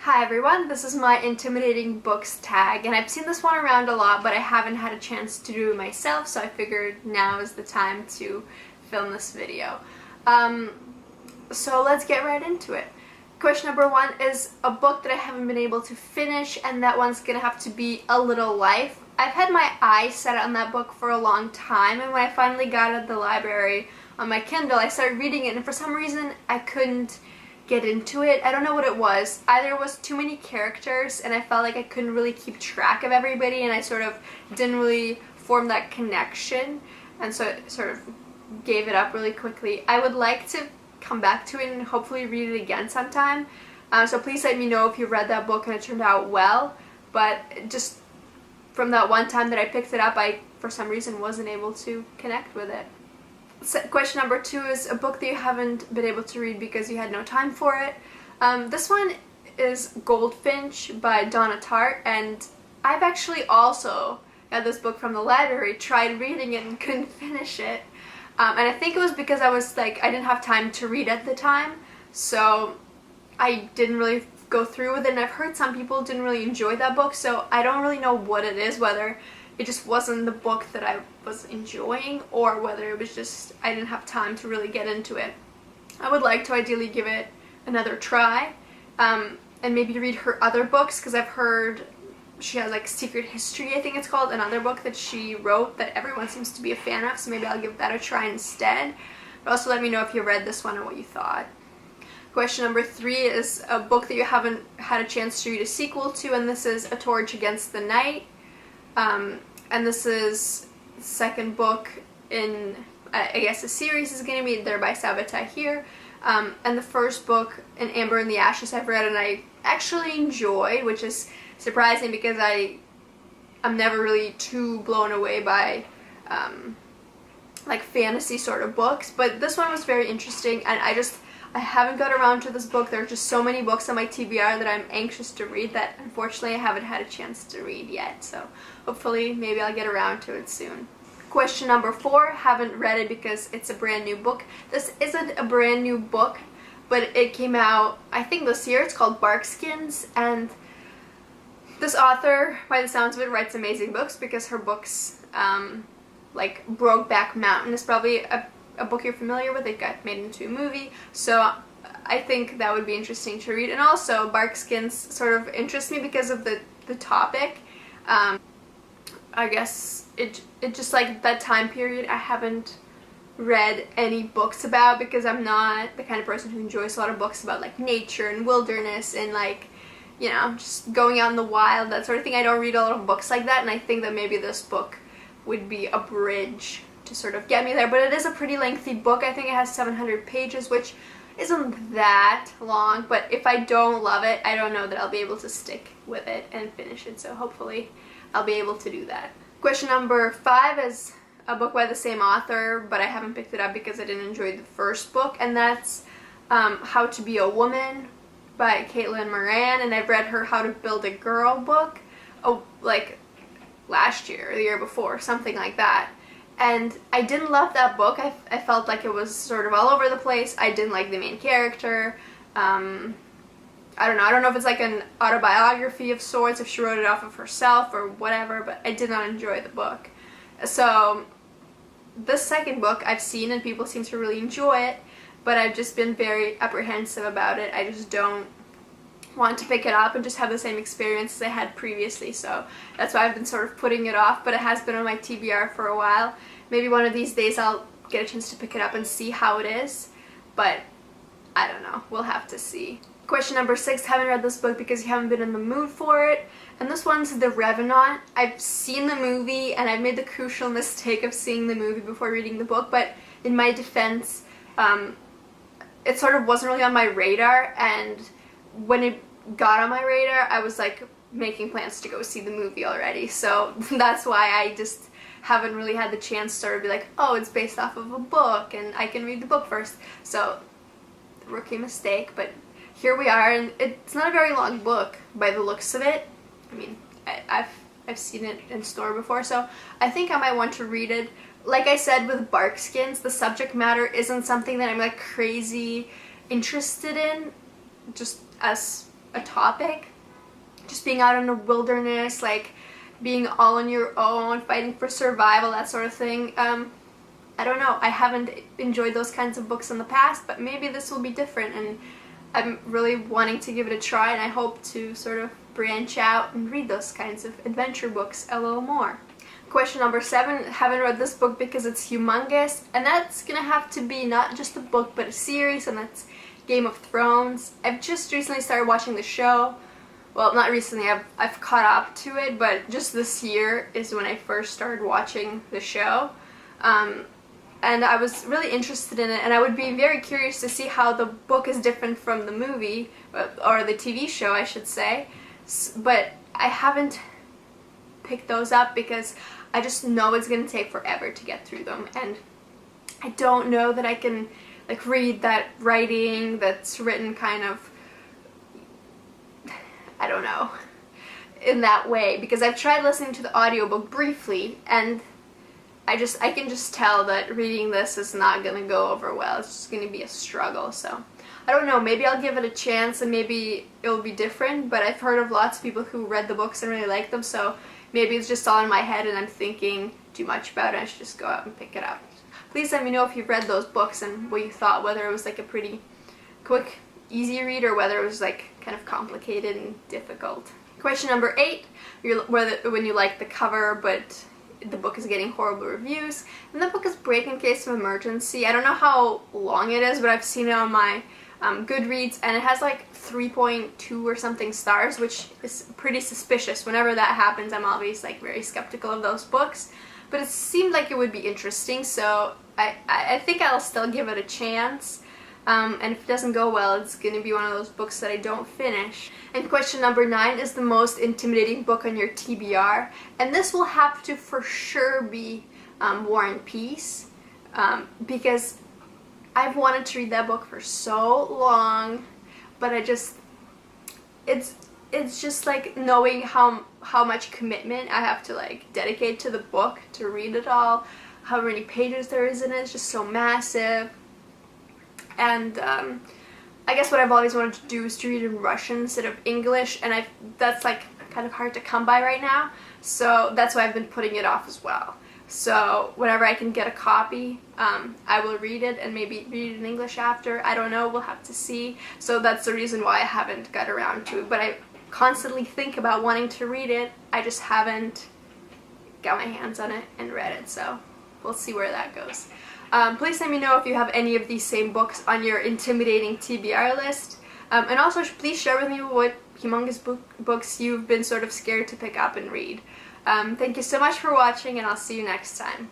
Hi everyone, this is my intimidating books tag, and I've seen this one around a lot, but I haven't had a chance to do it myself, so I figured now is the time to film this video. So let's get right into it. Question number one is a book that I haven't been able to finish, and that one's gonna have to be A Little Life. I've had my eyes set on that book for a long time, and when I finally got it at the library on my Kindle, I started reading it, and for some reason I couldn't get into it. I don't know what it was. Either it was too many characters and I felt like I couldn't really keep track of everybody, and I sort of didn't really form that connection, and so it sort of gave it up really quickly. I would like to come back to it and hopefully read it again sometime. So please let me know if you read that book and it turned out well, but just from that one time that I picked it up, I for some reason wasn't able to connect with it. Question number two is a book that you haven't been able to read because you had no time for it. This one is GOLDFINCH by Donna Tartt, and I've actually also got this book from the library, tried reading it and couldn't finish it. And I think it was because I didn't have time to read at the time, so I didn't really go through with it, and I've heard some people didn't really enjoy that book, so I don't really know what it is, whether it just wasn't the book that I was enjoying or whether it was just I didn't have time to really get into it. I would like to ideally give it another try and maybe read her other books, because I've heard she has like Secret History, I think it's called, another book that she wrote that everyone seems to be a fan of, so maybe I'll give that a try instead. But also let me know if you read this one and what you thought. Question number three is a book that you haven't had a chance to read a sequel to, and this is A Torch Against the Night. And this is the second book in, I guess, a series is going to be there by Sabotage here. And the first book, in Amber and the Ashes, I've read and I actually enjoyed, which is surprising because I'm never really too blown away by like fantasy sort of books. But this one was very interesting, and I haven't got around to this book. There are just so many books on my TBR that I'm anxious to read that unfortunately I haven't had a chance to read yet. So hopefully maybe I'll get around to it soon. Question number four, haven't read it because it's a brand new book. This isn't a brand new book, but it came out I think this year. It's called Barkskins, and this author, by the sounds of it, writes amazing books, because her books, like Brokeback Mountain is probably a book you're familiar with. It got made into a movie, so I think that would be interesting to read. And also Barkskins sort of interests me because of the topic. I guess it just, like, that time period I haven't read any books about, because I'm not the kind of person who enjoys a lot of books about like nature and wilderness and, like, you know, just going out in the wild, that sort of thing. I don't read a lot of books like that, and I think that maybe this book would be a bridge to sort of get me there. But it is a pretty lengthy book. I think it has 700 pages, which isn't that long, but if I don't love it, I don't know that I'll be able to stick with it and finish it, so hopefully I'll be able to do that. Question number five is a book by the same author, but I haven't picked it up because I didn't enjoy the first book, and that's How to Be a Woman by Caitlin Moran, and I've read her How to Build a Girl book, like last year or the year before, something like that. And I didn't love that book. I felt like it was sort of all over the place. I didn't like the main character. I don't know if it's like an autobiography of sorts, if she wrote it off of herself or whatever, but I did not enjoy the book. So this second book I've seen and people seem to really enjoy it, but I've just been very apprehensive about it. I just don't want to pick it up and just have the same experience as I had previously, so that's why I've been sort of putting it off, but it has been on my TBR for a while. Maybe one of these days I'll get a chance to pick it up and see how it is, but I don't know, we'll have to see. Question number six, haven't read this book because you haven't been in the mood for it, and this one's The Revenant. I've seen the movie, and I've made the crucial mistake of seeing the movie before reading the book, but in my defense, it sort of wasn't really on my radar, and when it got on my radar, I was like making plans to go see the movie already, so that's why I just haven't really had the chance to sort of be like, oh, it's based off of a book and I can read the book first. So, rookie mistake, but here we are, and it's not a very long book by the looks of it. I mean, I've seen it in store before, so I think I might want to read it. Like I said with Barkskins, the subject matter isn't something that I'm like crazy interested in, just as a topic. Just being out in the wilderness, like being all on your own, fighting for survival, that sort of thing. I don't know, I haven't enjoyed those kinds of books in the past, but maybe this will be different, and I'm really wanting to give it a try, and I hope to sort of branch out and read those kinds of adventure books a little more. Question number 7, haven't read this book because it's humongous, and that's gonna have to be not just a book but a series, and that's Game of Thrones. I've just recently started watching the show. Well, not recently, I've caught up to it, but just this year is when I first started watching the show. And I was really interested in it, and I would be very curious to see how the book is different from the movie, or the TV show, I should say. But I haven't picked those up because I just know it's going to take forever to get through them, and I don't know that I can like read that writing that's written kind of, I don't know, in that way, because I've tried listening to the audiobook briefly, and I can just tell that reading this is not going to go over well. It's just going to be a struggle, so I don't know, maybe I'll give it a chance and maybe it'll be different, but I've heard of lots of people who read the books and really like them, so maybe it's just all in my head and I'm thinking too much about it. I should just go out and pick it up. Please let me know if you've read those books and what you thought, whether it was like a pretty quick, easy read or whether it was like kind of complicated and difficult. Question number 8, when you like the cover but the book is getting horrible reviews. And the book is Break in Case of Emergency. I don't know how long it is, but I've seen it on my Goodreads, and it has like 3.2 or something stars, which is pretty suspicious. Whenever that happens, I'm always like very skeptical of those books. But it seemed like it would be interesting, so I think I'll still give it a chance. And if it doesn't go well, it's going to be one of those books that I don't finish. And question number 9 is the most intimidating book on your TBR. And this will have to for sure be War and Peace, because I've wanted to read that book for so long, but it's just like knowing how much commitment I have to like dedicate to the book to read it all, how many pages there is in it. It's just so massive. And I guess what I've always wanted to do is to read in Russian instead of English, and that's like kind of hard to come by right now, so that's why I've been putting it off as well. So whenever I can get a copy, I will read it and maybe read it in English after. I don't know, we'll have to see. So that's the reason why I haven't got around to it, but I constantly think about wanting to read it. I just haven't got my hands on it and read it, so we'll see where that goes. Please let me know if you have any of these same books on your intimidating TBR list. And also please share with me what humongous books you've been sort of scared to pick up and read. Thank you so much for watching, and I'll see you next time.